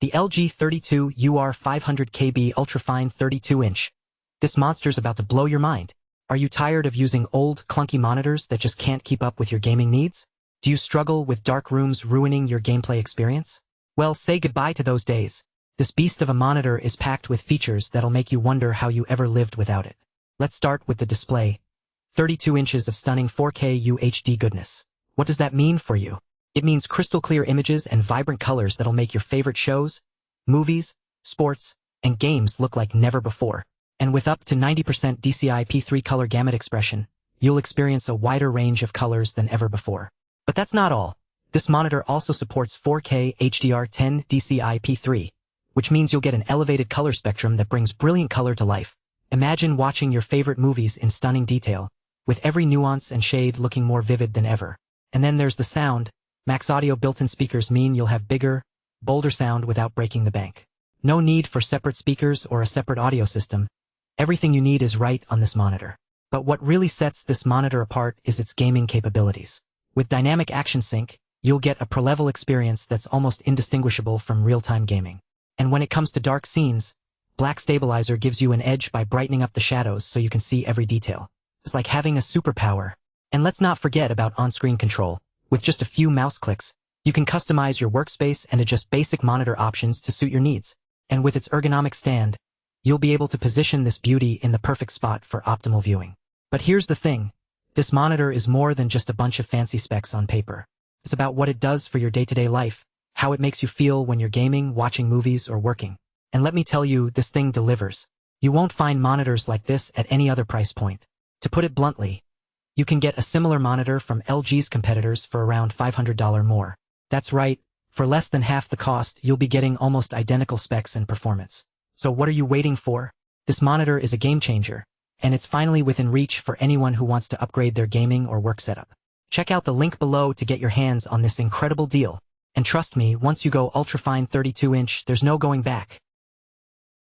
The LG 32UR500K-B Ultrafine 32-inch. This monster's about to blow your mind. Are you tired of using old, clunky monitors that just can't keep up with your gaming needs? Do you struggle with dark rooms ruining your gameplay experience? Well, say goodbye to those days. This beast of a monitor is packed with features that'll make you wonder how you ever lived without it. Let's start with the display. 32 inches of stunning 4K UHD goodness. What does that mean for you? It means crystal clear images and vibrant colors that'll make your favorite shows, movies, sports, and games look like never before. And with up to 90% DCI-P3 color gamut expression, you'll experience a wider range of colors than ever before. But that's not all. This monitor also supports 4K HDR10 DCI-P3, which means you'll get an elevated color spectrum that brings brilliant color to life. Imagine watching your favorite movies in stunning detail, with every nuance and shade looking more vivid than ever. And then there's the sound. MaxxAudio built-in speakers mean you'll have bigger, bolder sound without breaking the bank. No need for separate speakers or a separate audio system. Everything you need is right on this monitor. But what really sets this monitor apart is its gaming capabilities. With dynamic action sync, you'll get a pro-level experience that's almost indistinguishable from real-time gaming. And when it comes to dark scenes, Black Stabilizer gives you an edge by brightening up the shadows so you can see every detail. It's like having a superpower. And let's not forget about on-screen control. With just a few mouse clicks, you can customize your workspace and adjust basic monitor options to suit your needs. And with its ergonomic stand, you'll be able to position this beauty in the perfect spot for optimal viewing. But here's the thing. This monitor is more than just a bunch of fancy specs on paper. It's about what it does for your day-to-day life, how it makes you feel when you're gaming, watching movies, or working. And let me tell you, this thing delivers. You won't find monitors like this at any other price point. To put it bluntly, you can get a similar monitor from LG's competitors for around $500 more. That's right, for less than half the cost, you'll be getting almost identical specs and performance. So what are you waiting for? This monitor is a game changer, and it's finally within reach for anyone who wants to upgrade their gaming or work setup. Check out the link below to get your hands on this incredible deal. And trust me, once you go Ultrafine 32-inch, there's no going back.